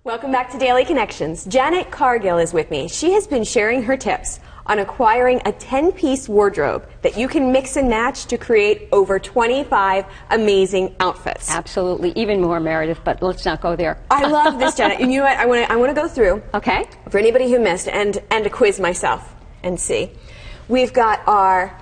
Welcome back to Daily Connections. Janet Cargill is with me. She has been sharing her tips on acquiring a 10-piece wardrobe that you can mix and match to create over 25 amazing outfits. Absolutely, even more, Meredith, but let's not go there. I love this, Janet. And you know what? I want to go through. Okay. For anybody who missed, and to quiz myself and see. We've got our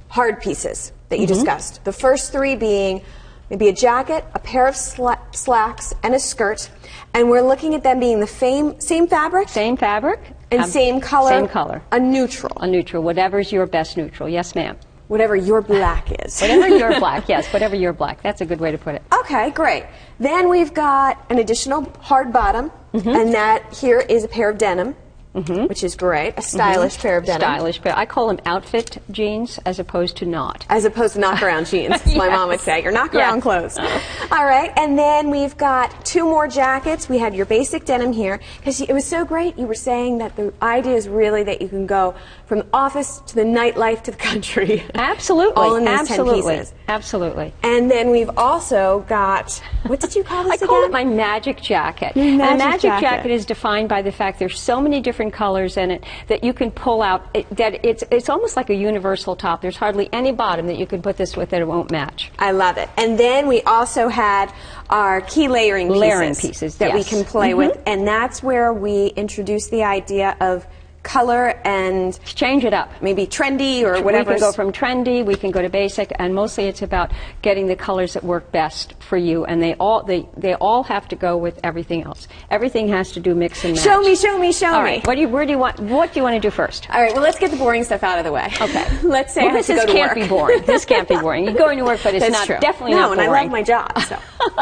hard pieces that you discussed. The first three being maybe a jacket, a pair of slacks, and a skirt. And we're looking at them being the same fabric? Same fabric. And same color? Same color. A neutral. A neutral. Whatever's your best neutral. Yes, ma'am. Whatever your black is. Whatever your black, yes. Whatever your black. That's a good way to put it. Okay, great. Then we've got an additional hard bottom. And that here is a pair of denim. Which is great. A stylish pair of denim. Stylish pair. I call them outfit jeans as opposed to not. As opposed to knock-around jeans, as my mom would say. Your knock-around clothes. All right, and then we've got two more jackets. We had your basic denim here, because it was so great. You were saying that the idea is really that you can go from the office to the nightlife to the country. Absolutely. All in these 10 pieces. Absolutely. And then we've also got, what did you call this again? I call it my magic jacket. Your and a magic jacket is defined by the fact there's so many different colors in it that you can pull out, that it's almost like a universal top. There's hardly any bottom that you can put this with that it won't match. I love it. And then we also had our key layering pieces that we can play with, and that's where we introduce the idea of color and change it up. Maybe trendy or whatever. We can go from trendy, we can go to basic, and mostly it's about getting the colors that work best for you, and they all have to go with everything else. Everything has to do mix and match. Show me, show me, show me. All right, what do you want to do first? All right, well, let's get the boring stuff out of the way. Okay. Let's say I have to go to work. This can't be boring. This can't be boring. You're going to work, but it's not definitely not boring. No, and I love my job, so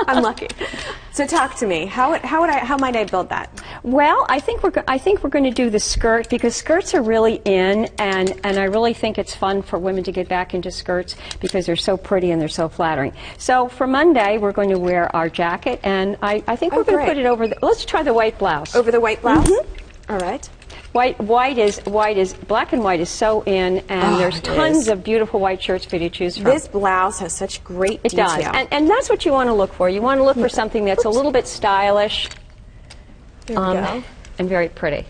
I'm lucky. So talk to me. How might I build that? Well, I think we're going to do the skirt, because skirts are really in, and I really think it's fun for women to get back into skirts because they're so pretty and they're so flattering. So for Monday, we're going to wear our jacket, and I think we're going to put it over. Let's try the white blouse. Over the white blouse. All right. Black and white is so in, and there's tons of beautiful white shirts for you to choose from. This blouse has such great detail. It does, and that's what you want to look for. You want to look for something that's a little bit stylish, there we go. And very pretty.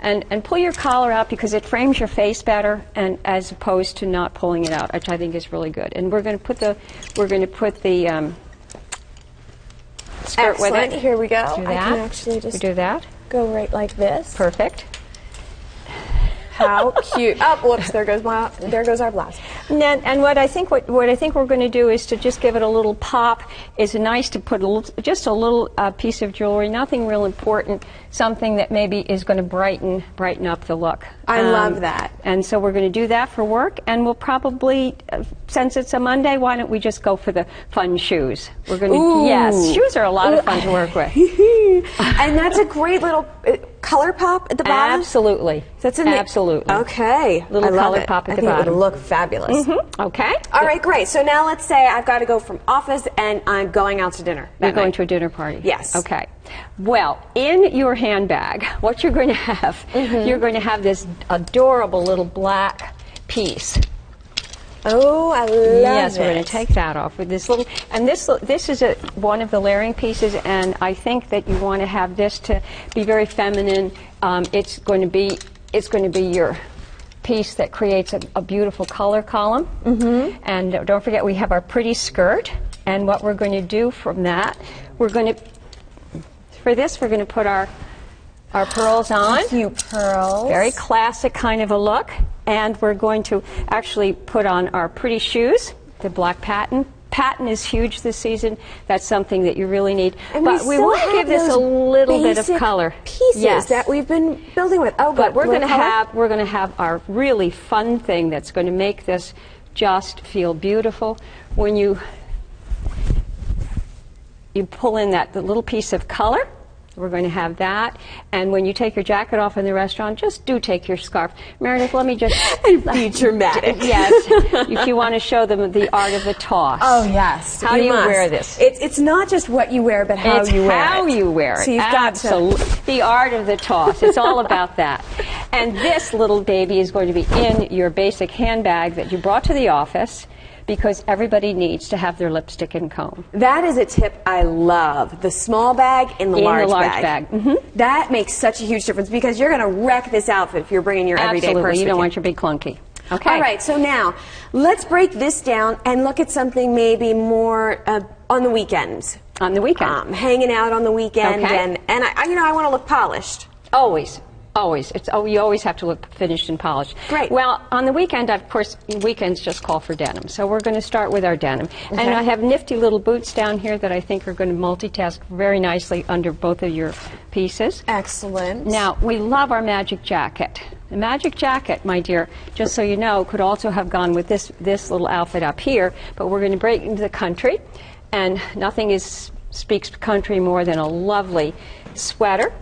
And pull your collar out because it frames your face better, and as opposed to not pulling it out, which I think is really good. And we're going to put the skirt with it. Here we go. Do that. I can actually just do that. Go right like this. Perfect. How cute! Oh, whoops! There goes our blouse. And what I think we're going to do is to just give it a little pop. It's nice to put just a little piece of jewelry, nothing real important, something that maybe is going to brighten up the look. I love that. And so we're going to do that for work, and we'll probably, since it's a Monday, why don't we just go for the fun shoes? We're going to. Yes, shoes are a lot of fun to work with. And that's a great little color pop at the bottom. Absolutely. That's absolutely. Okay. Little color pop at the bottom. I think it would look fabulous. Okay. All right, great. So now let's say I've got to go from office and I'm going out to dinner. You're going to a dinner party. Yes. Okay. Well, in your handbag, what you're going to have, you're going to have this adorable little black piece. Oh, I love Yes, we're going to take that off with this little, and this is one of the layering pieces, and I think that you want to have this to be very feminine. It's going to be your piece that creates a beautiful color column. And don't forget, we have our pretty skirt, and what we're going to do from that, we're going to put our pearls on. A few pearls. Very classic kind of a look. And we're going to actually put on our pretty shoes, the black patent. Patent is huge this season. That's something that you really need. And but we want to give this a little bit of color. Pieces that we've been building with. Oh, but we're going to have our really fun thing that's going to make this just feel beautiful. When you pull in the little piece of color, we're going to have that. And when you take your jacket off in the restaurant, just do take your scarf. Meredith, let me just... be dramatic. Yes. If you want to show them the art of the toss. Oh, yes. How do you wear this? It's not just what you wear, but how you wear it. It's how you wear it. So you've got the art of the toss. It's all about that. And this little baby is going to be in your basic handbag that you brought to the office. because everybody needs to have their lipstick and comb. That is a tip I love. The small bag in the large bag. That makes such a huge difference because you're going to wreck this outfit if you're bringing your everyday purse. Absolutely, you don't want your big clunky. Okay. All right, so now let's break this down and look at something maybe more on the weekends. On the weekend. Hanging out on the weekend, okay. and I want to look polished. Always. Always. You always have to look finished and polished. Great. Well, on the weekend, of course, weekends just call for denim. So we're going to start with our denim. And I have nifty little boots down here that I think are going to multitask very nicely under both of your pieces. Excellent. Now, we love our magic jacket. The magic jacket, my dear, just so you know, could also have gone with this little outfit up here, but we're going to break into the country, and nothing speaks country more than a lovely sweater.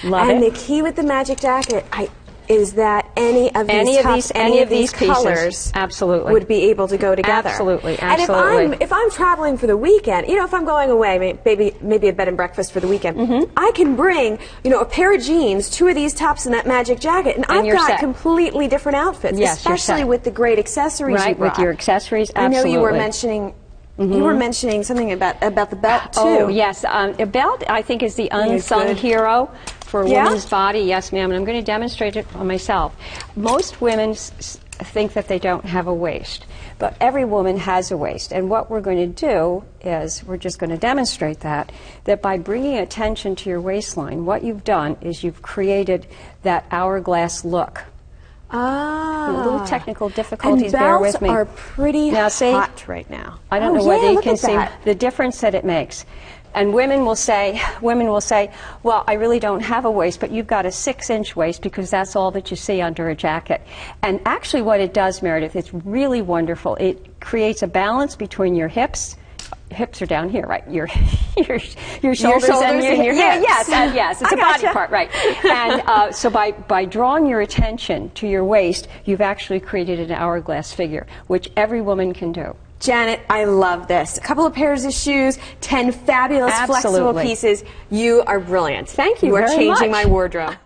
Love and it. The key with the magic jacket is that any of these colors absolutely would be able to go together. Absolutely, absolutely. And if I'm traveling for the weekend, if I'm going away, maybe a bed and breakfast for the weekend, I can bring, a pair of jeans, 2 of these tops, and that magic jacket, and I've got completely different outfits, especially with the great accessories you brought. With your accessories, absolutely. I know you were mentioning. You were mentioning something about the belt, too. Oh, yes. A belt, I think, is the unsung hero for a woman's body. Yes, ma'am, and I'm going to demonstrate it on myself. Most women think that they don't have a waist, but every woman has a waist. And what we're going to do is we're just going to demonstrate that by bringing attention to your waistline, what you've done is you've created that hourglass look. Little technical difficulties, bear with me. And belts are pretty hot right now. I don't know whether you can see the difference that it makes. And women will say, well, I really don't have a waist, but you've got a 6-inch waist because that's all that you see under a jacket. And actually what it does, Meredith, it's really wonderful. It creates a balance between your hips. Hips are down here, right? Your shoulders and your hips. Yes, it's a body part, right? And so by drawing your attention to your waist, you've actually created an hourglass figure, which every woman can do. Janet, I love this. A couple of pairs of shoes, 10 fabulous flexible pieces. You are brilliant. Thank you very much. You are changing my wardrobe.